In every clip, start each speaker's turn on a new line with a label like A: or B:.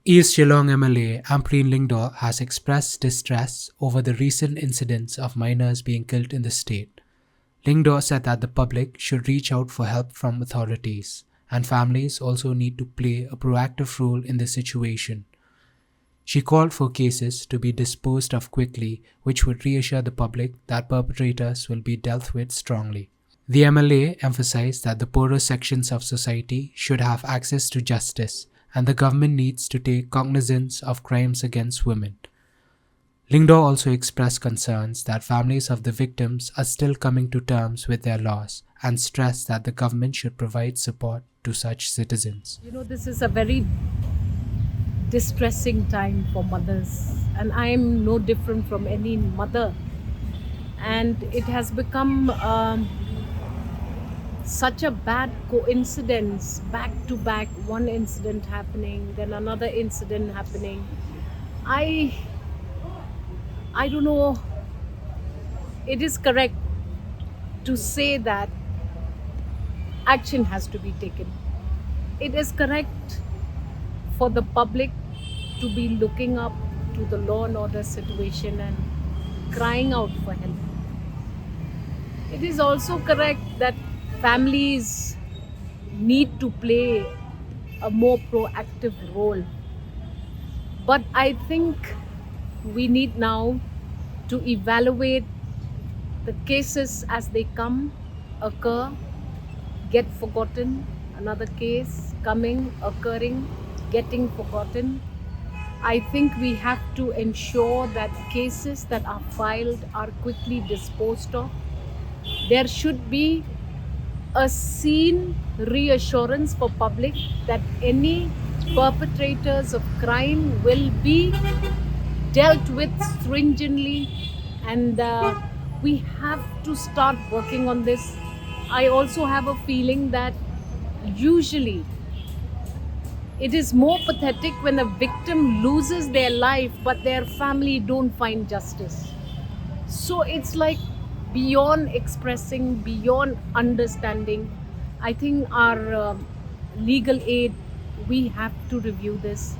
A: East Shillong MLA Ampareen Lyngdoh has expressed distress over the recent incidents of minors being killed in the state. Lyngdoh said that the public should reach out for help from authorities, and families also need to play a proactive role in the situation. She called for cases to be disposed of quickly, which would reassure the public that perpetrators will be dealt with strongly. The MLA emphasized that the poorer sections of society should have access to justice, and the government needs to take cognizance of crimes against women. Lyngdoh also expressed concerns that families of the victims are still coming to terms with their loss and stressed that the government should provide support to such citizens.
B: This is a very distressing time for mothers, and I am no different from any mother. And it has become such a bad coincidence, back to back, one incident happening, then another incident happening. I don't know. It is correct to say that action has to be taken. It is correct for the public to be looking up to the law and order situation and crying out for help. It is also correct that families need to play a more proactive role. But I think we need now to evaluate the cases as they come, occur, get forgotten, another case coming, occurring, getting forgotten. I think we have to ensure that cases that are filed are quickly disposed of. There should be a seen reassurance for public that any perpetrators of crime will be dealt with stringently, and we have to start working on this. I also have a feeling that usually it is more pathetic when a victim loses their life but their family don't find justice. So it's like beyond expressing, beyond understanding. I think our legal aid, we have to review this.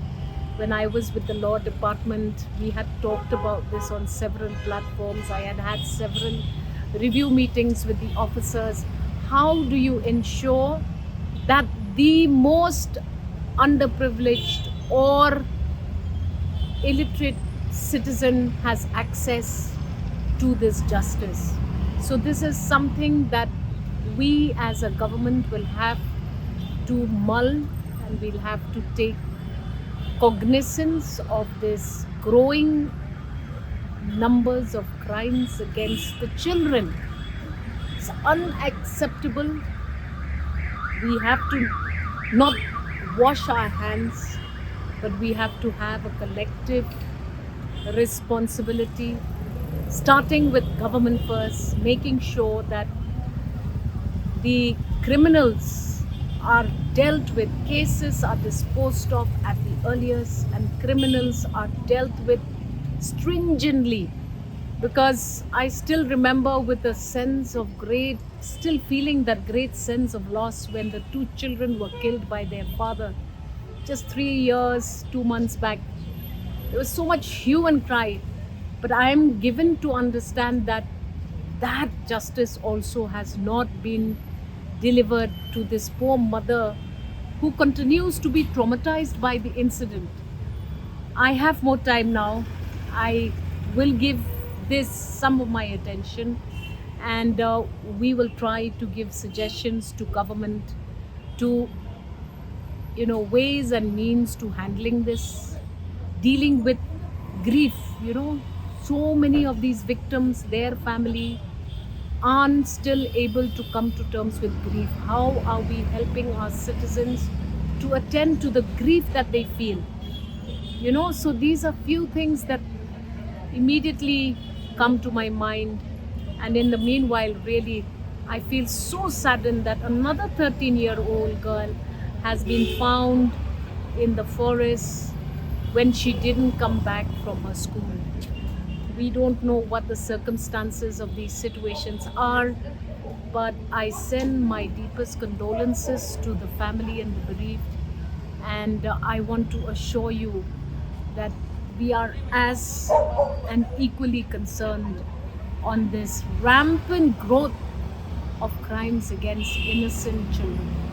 B: When I was with the law department, we had talked about this on several platforms. I had several review meetings with the officers. How do you ensure that the most underprivileged or illiterate citizen has access to this justice? So this is something that we as a government will have to mull, and we'll have to take cognizance of this growing numbers of crimes against the children. It's unacceptable. We have to not wash our hands, but we have to have a collective responsibility, starting with government first, making sure that the criminals are dealt with, cases are disposed of at the earliest, and criminals are dealt with stringently. Because I still remember with a sense of still feeling that great sense of loss when the two children were killed by their father just 3 years, 2 months back. There was so much hue and cry, but I am given to understand that that justice also has not been delivered to this poor mother who continues to be traumatized by the incident. I have more time now. I will give this some of my attention, and we will try to give suggestions to government to ways and means to handling this, dealing with grief. So many of these victims, their family aren't still able to come to terms with grief. How are we helping our citizens to attend to the grief that they feel? So these are few things that immediately come to my mind. And in the meanwhile, really, I feel so saddened that another 13-year-old girl has been found in the forest when she didn't come back from her school. We don't know what the circumstances of these situations are, but I send my deepest condolences to the family and the bereaved. And I want to assure you that we are as and equally concerned on this rampant growth of crimes against innocent children.